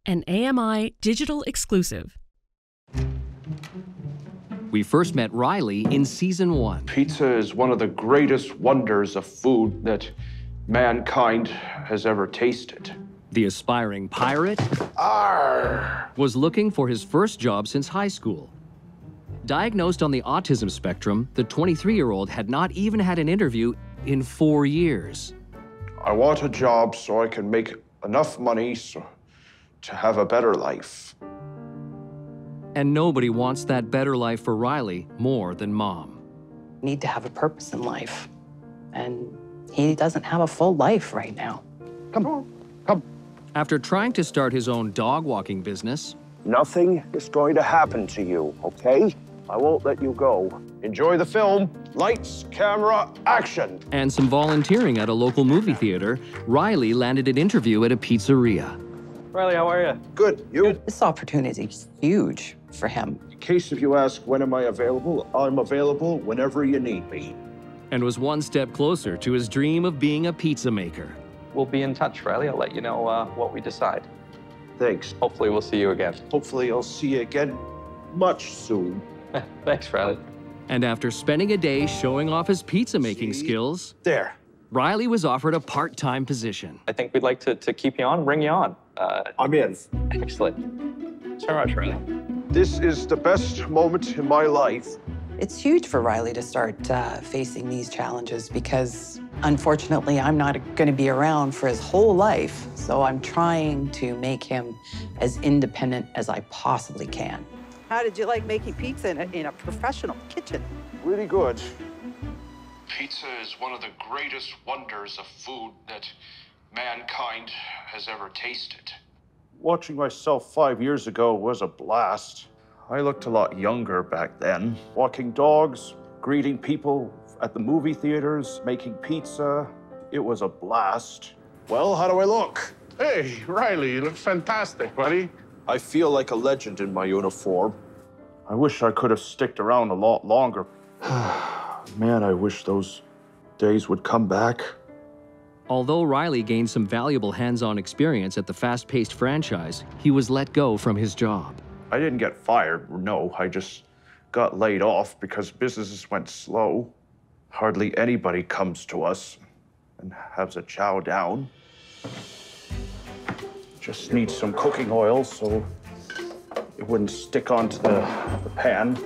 an AMI digital exclusive. We first met Riley in season 1. Pizza is one of the greatest wonders of food that mankind has ever tasted. The aspiring pirate Arr! was looking for his first job since high school. Diagnosed on the autism spectrum, the 23-year-old had not even had an interview in 4 years. I want a job so I can make enough money to have a better life. And nobody wants that better life for Riley more than Mom. Need to have a purpose in life, and he doesn't have a full life right now. Come on, come. After trying to start his own dog walking business, nothing is going to happen to you, okay? I won't let you go. Enjoy the film. Lights, camera, action. and some volunteering at a local movie theater, Riley landed an interview at a pizzeria. Riley, how are you? Good, you? This opportunity is huge for him. In case if you ask when am I available, I'm available whenever you need me. And was one step closer to his dream of being a pizza maker. We'll be in touch, Riley. I'll let you know what we decide. Thanks. Hopefully we'll see you again. Hopefully I'll see you again much soon. Thanks, Riley. And after spending a day showing off his pizza making skills, There. Riley was offered a part-time position. I think we'd like to keep you on, bring you on. I'm in. Excellent. Thanks very much, Riley. This is the best moment in my life. It's huge for Riley to start facing these challenges because, unfortunately, I'm not going to be around for his whole life. So I'm trying to make him as independent as I possibly can. How did you like making pizza in a professional kitchen? Really good. Pizza is one of the greatest wonders of food that mankind has ever tasted. Watching myself 5 years ago was a blast. I looked a lot younger back then. Walking dogs, greeting people at the movie theaters, making pizza. It was a blast. Well, how do I look? Hey, Riley, you look fantastic, buddy. I feel like a legend in my uniform. I wish I could have sticked around a lot longer. Man, I wish those days would come back. Although Riley gained some valuable hands-on experience at the fast-paced franchise, he was let go from his job. I didn't get fired, no. I just got laid off because businesses went slow. Hardly anybody comes to us and has a chow down. Just need some cooking oil so it wouldn't stick onto the pan.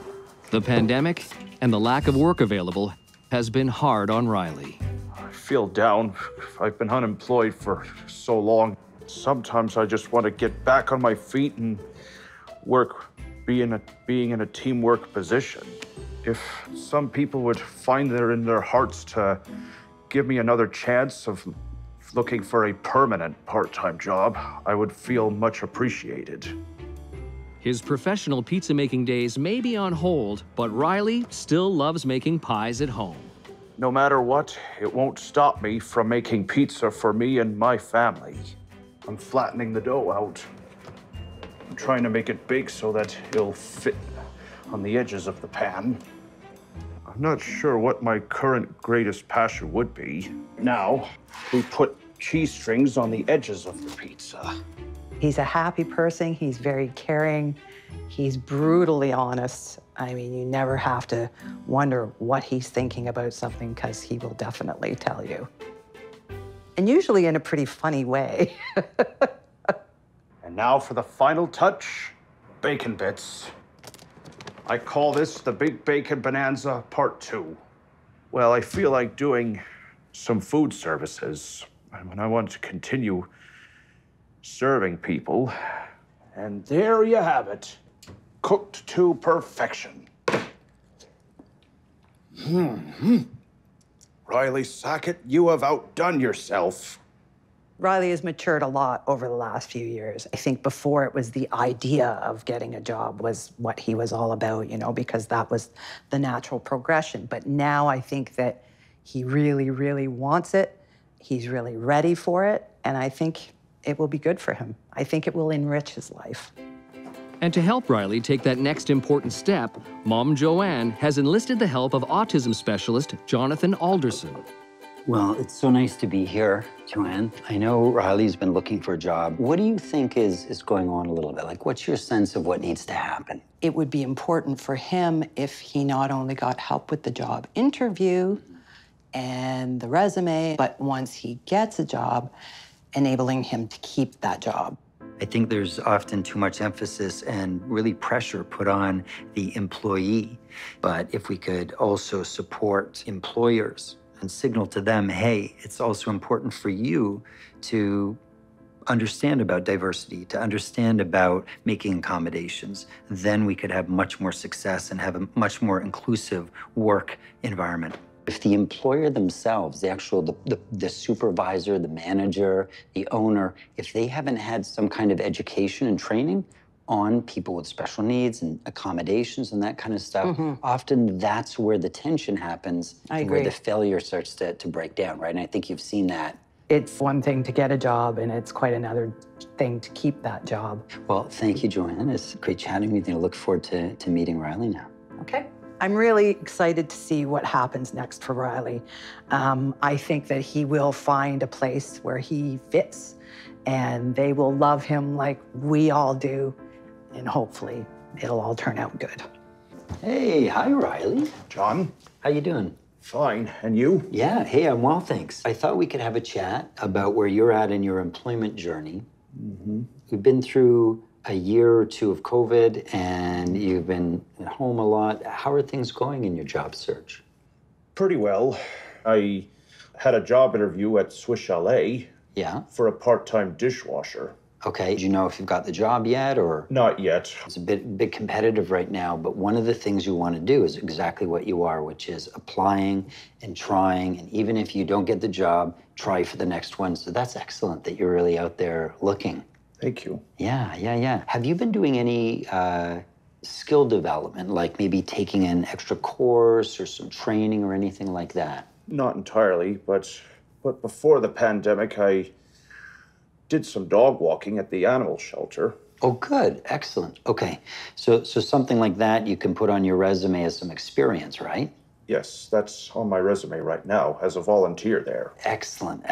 The pandemic and the lack of work available has been hard on Riley. I feel down. I've been unemployed for so long. Sometimes I just want to get back on my feet and work, being in a teamwork position. If some people would find it in their hearts to give me another chance of looking for a permanent part-time job, I would feel much appreciated. His professional pizza-making days may be on hold, but Riley still loves making pies at home. No matter what, it won't stop me from making pizza for me and my family. I'm flattening the dough out. I'm trying to make it big so that it'll fit on the edges of the pan. I'm not sure what my current greatest passion would be. Now, we put cheese strings on the edges of the pizza. He's a happy person. He's very caring. He's brutally honest. I mean, you never have to wonder what he's thinking about something because he will definitely tell you. And usually in a pretty funny way. And now for the final touch, bacon bits. I call this the Big Bacon Bonanza Part 2. Well, I feel like doing some food services, and I want to continue serving people. And there you have it, cooked to perfection. Riley Sackett, you have outdone yourself. Riley has matured a lot over the last few years. I think before it was the idea of getting a job was what he was all about, you know, because that was the natural progression. But now I think that he really, really wants it. He's really ready for it. And I think it will be good for him. I think it will enrich his life. And to help Riley take that next important step, Mom Joanne has enlisted the help of autism specialist Jonathan Alderson. Well, it's so nice to be here, Joanne. I know Riley's been looking for a job. What do you think is going on a little bit? Like, what's your sense of what needs to happen? It would be important for him if he not only got help with the job interview and the resume, but once he gets a job, enabling him to keep that job. I think there's often too much emphasis and really pressure put on the employee. But if we could also support employers and signal to them, hey, it's also important for you to understand about diversity, to understand about making accommodations, then we could have much more success and have a much more inclusive work environment. If the employer themselves, the supervisor, the manager, the owner, if they haven't had some kind of education and training on people with special needs and accommodations and that kind of stuff, often that's where the tension happens and where the failure starts to break down, right? And I think you've seen that. It's one thing to get a job, and it's quite another thing to keep that job. Well, thank you, Joanne. It's great chatting with you. I look forward to meeting Riley now. Okay. I'm really excited to see what happens next for Riley. I think that he will find a place where he fits, and they will love him like we all do, and hopefully it'll all turn out good. Hey, hi, Riley. John? How you doing? Fine. And you? Yeah, hey, I'm well, thanks. I thought we could have a chat about where you're at in your employment journey. We've been through a year or two of COVID, and you've been at home a lot. How are things going in your job search? Pretty well. I had a job interview at Swiss Chalet. Yeah? For a part-time dishwasher. Okay. Do you know if you've got the job yet, or? Not yet. It's a bit competitive right now, but one of the things you want to do is exactly what you are, which is applying and trying, and even if you don't get the job, try for the next one. So that's excellent that you're really out there looking. Thank you. Yeah. Have you been doing any skill development, like maybe taking an extra course or some training or anything like that? Not entirely, but before the pandemic, I did some dog walking at the animal shelter. Oh, good. Excellent. Okay. So something like that you can put on your resume as some experience, right? Yes, that's on my resume right now as a volunteer there. Excellent.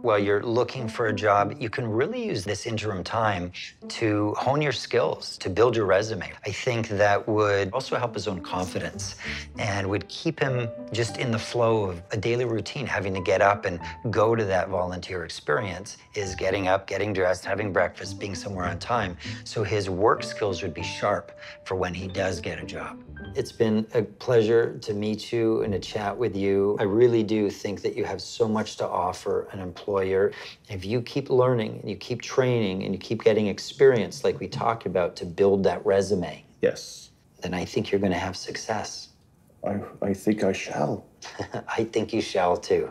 While you're looking for a job, you can really use this interim time to hone your skills, to build your resume. I think that would also help his own confidence and would keep him just in the flow of a daily routine. Having to get up and go to that volunteer experience is getting up, getting dressed, having breakfast, being somewhere on time. So his work skills would be sharp for when he does get a job. It's been a pleasure to meet you and to chat with you. I really do think that you have so much to offer an employer. If you keep learning and you keep training and you keep getting experience like we talked about to build that resume, yes, then I think you're going to have success. I think I shall. I think you shall too.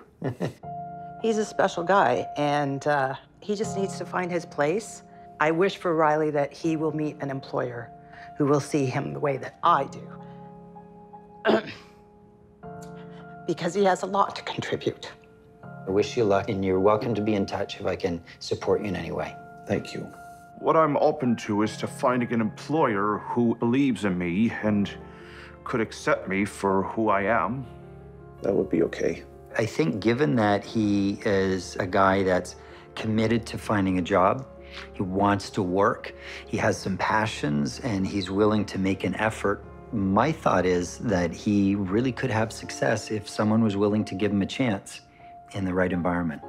He's a special guy, and he just needs to find his place. I wish for Riley that he will meet an employer who will see him the way that I do. Because he has a lot to contribute. I wish you luck, and you're welcome to be in touch if I can support you in any way. Thank you. What I'm open to is to finding an employer who believes in me and could accept me for who I am. That would be okay. I think given that he is a guy that's committed to finding a job, he wants to work, he has some passions, and he's willing to make an effort, my thought is that he really could have success if someone was willing to give him a chance in the right environment.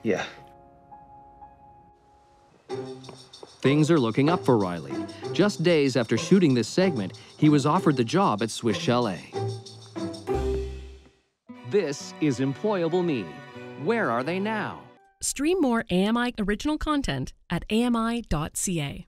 Yeah. Things are looking up for Riley. Just days after shooting this segment, he was offered the job at Swiss Chalet. This is Employable Me. Where are they now? Stream more AMI original content at AMI.ca.